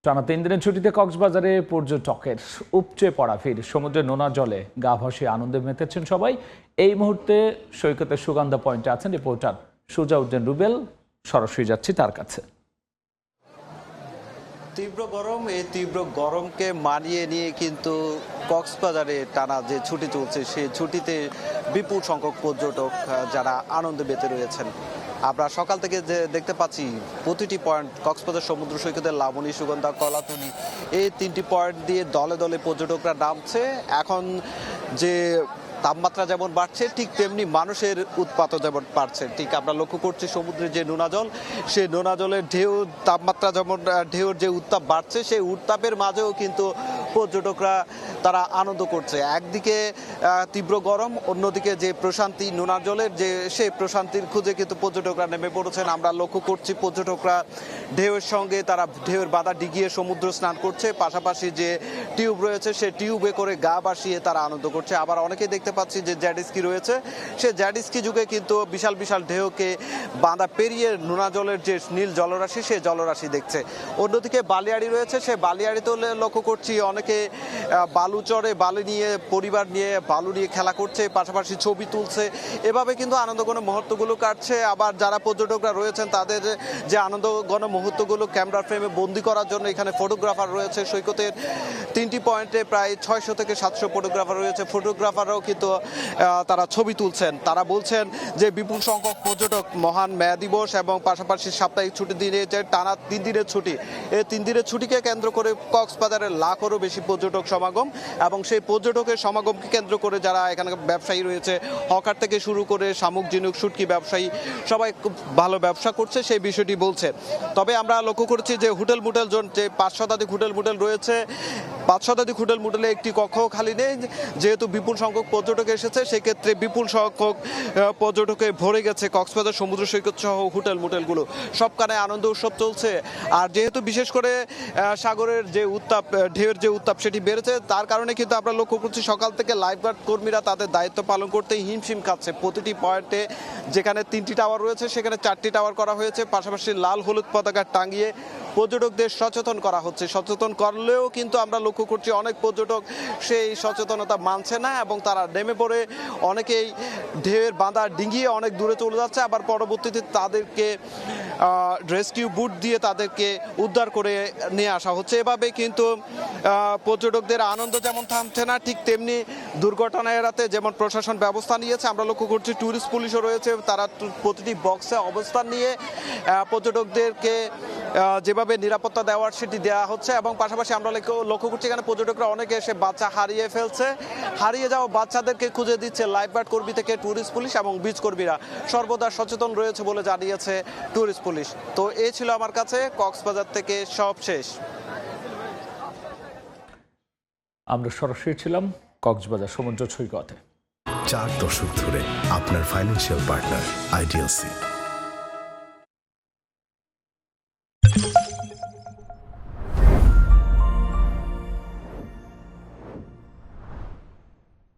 টানা ৩ দিনের ছুটিতে কক্সবাজারে পর্যটকের উপচে পড়া ভিড়। সমুদ্রের নোনা জলে গা ভাসিয়ে আনন্দে মেতেছেন সবাই। এই মুহূর্তে সৈকতের সুগন্ধা পয়েন্টে আছেন রিপোর্টার সুজাউদ্দিন রুবেল। সরাসরি যাচ্ছি তার কাছে। তীব্র গরম, এই তীব্র গরমকে মানিয়ে নিয়ে কিন্তু কক্সবাজারে টানা যে ছুটি চলছে সেই ছুটিতে বিপুল সংখ্যক পর্যটক যারা আনন্দে মেতে রয়েছেন। আমরা সকাল থেকে যে দেখতে পাচ্ছি প্রতিটি পয়েন্ট কক্সবাজার সমুদ্র সৈকতের লাবণী, সুগন্ধা, কলাতলী এই 3টি পয়েন্ট দিয়ে দলে দলে পর্যটকরা নামছে। এখন যে তাপমাত্রা যেমন বাড়ছে ঠিক তেমনি মানুষের উৎপাতও যেমন বাড়ছে। ঠিক আমরা লক্ষ্য করছি সমুদ্রের যে নোনা জল, সেই নোনা জলের ঢেউ, তাপমাত্রা যেমন ঢেউর যে উত্তাপ বাড়ছে সেই উত্তাপের মাঝেও কিন্তু পর্যটকরা তারা আনন্দ করছে। একদিকে তীব্র গরম, অন্যদিকে যে প্রশান্তি, নোনা জলের যে সেই প্রশান্তির খুঁজে কিন্তু পর্যটকরা নেমে পড়েছেন। আমরা লক্ষ্য করছি পর্যটকরা ঢেউয়ের সঙ্গে তারা ঢেউয়ের বাধা ডিগিয়ে সমুদ্র স্নান করছে, পাশাপাশি যে টিউব রয়েছে সেই টিউবে করে গা ভাসিয়ে তারা আনন্দ করছে। আবার অনেকেই দেখতে পাচ্ছি যে জ্যাডিস্কি রয়েছে, সে জ্যাডিস্কি যুগে কিন্তু বিশাল বিশাল ঢেউকে বাঁধা পেরিয়ে নোনা জলের যে নীল জলরাশি সেই জলরাশি দেখছে। অন্যদিকে বালিয়াড়ি রয়েছে, সে বালিয়াড়িতেও লক্ষ্য করছি অনেকে বালু চড়ে, বালু নিয়ে পরিবার নিয়ে বালু নিয়ে খেলা করছে, পাশাপাশি ছবি তুলছে। এভাবে কিন্তু আনন্দঘন মুহূর্তগুলো কাটছে। আবার যারা পর্যটকরা রয়েছেন তাদের যে আনন্দঘন মুহূর্তগুলো ক্যামেরা ফ্রেমে বন্দি করার জন্য এখানে ফটোগ্রাফার রয়েছে। সৈকতের 3টি পয়েন্টে প্রায় 600 থেকে 700 ফটোগ্রাফার রয়েছে। ফটোগ্রাফাররাও কিন্তু তারা ছবি তুলছেন। তারা বলছেন যে বিপুল সংখ্যক পর্যটক মহান মে দিবস এবং পাশাপাশি সাপ্তাহিক ছুটি দিনে যে টানা 3 দিনের ছুটি, এই 3 দিনের ছুটিকে কেন্দ্র করে কক্সবাজারের লাখেরও বেশি পর্যটক সমাগম। এবং সেই পর্যটকের সমাগমকে কেন্দ্র করে যারা এখানে ব্যবসায়ী রয়েছে, হকার থেকে শুরু করে শামুক, ঝিনুক, শুটকি ব্যবসায়ী সবাই খুব ভালো ব্যবসা করছে সেই বিষয়টি বলছে। তবে আমরা লক্ষ্য করছি যে হোটেল মোটেল জোন, যে 5 শতাধিক হোটেল মোটেল রয়েছে, 5 শতাধিক হোটেল মোটেলে একটি কক্ষ খালি নেই। যেহেতু বিপুল সংখ্যক পর্যটক এসেছে সেক্ষেত্রে বিপুল সংখ্যক পর্যটকে ভরে গেছে কক্সবাজার সমুদ্র সৈকত সহ হোটেল মোটেলগুলো। সবখানে আনন্দ উৎসব চলছে। আর যেহেতু বিশেষ করে সাগরের যে উত্তাপ, ঢেউয়ের যে উত্তাপ সেটি বেড়েছে, তার কারণে কিন্তু আমরা লক্ষ্য করছি সকাল থেকে লাইফগার্ড কর্মীরা তাদের দায়িত্ব পালন করতে হিমশিম খাচ্ছে। প্রতিটি পয়েন্টে যেখানে 3টি টাওয়ার রয়েছে সেখানে 4টি টাওয়ার করা হয়েছে, পাশাপাশি লাল হলুদ পতাকা টাঙিয়ে পর্যটকদের সচেতন করা হচ্ছে। সচেতন করলেও কিন্তু আমরা লক্ষ্য করছি অনেক পর্যটক সেই সচেতনতা মানছে না এবং তারা নেমে পড়ে অনেকেই ঢেউয়ের বাঁধা ডিঙিয়ে অনেক দূরে চলে যাচ্ছে। আবার পরবর্তীতে তাদেরকে রেস্কিউ বুট দিয়ে তাদেরকে উদ্ধার করে নিয়ে আসা হচ্ছে। এভাবে কিন্তু পর্যটকদের আনন্দ যেমন থামছে না, ঠিক তেমনি দুর্ঘটনা এড়াতে যেমন প্রশাসন ব্যবস্থা নিয়েছে। আমরা লক্ষ্য করছি ট্যুরিস্ট পুলিশও রয়েছে, তারা প্রতিটি বক্সে অবস্থান নিয়ে পর্যটকদেরকে যেভাবে নিরাপত্তা দেওয়ার সেটি দেওয়া হচ্ছে। এবং পাশাপাশি আমরা লক্ষ্য করছি এখানে পর্যটকরা অনেকে এসে বাচ্চা হারিয়ে ফেলছে, হারিয়ে যাওয়া বাচ্চাদেরকে খুঁজে দিচ্ছে লাইফগার্ড কর্মী থেকে ট্যুরিস্ট পুলিশ এবং বিচ কর্মীরা সর্বদা সচেতন রয়েছে বলে জানিয়েছে ট্যুরিস্ট পুলিশ। তো এই ছিল আমার কাছে কক্সবাজার থেকে সব শেষ। আমরা সরাসরি ছিলাম কক্সবাজার সমুদ্র সৈকতে। 4 দশক ধরে আপনার ফাইন্যান্সিয়াল পার্টনার আইডিএলসি।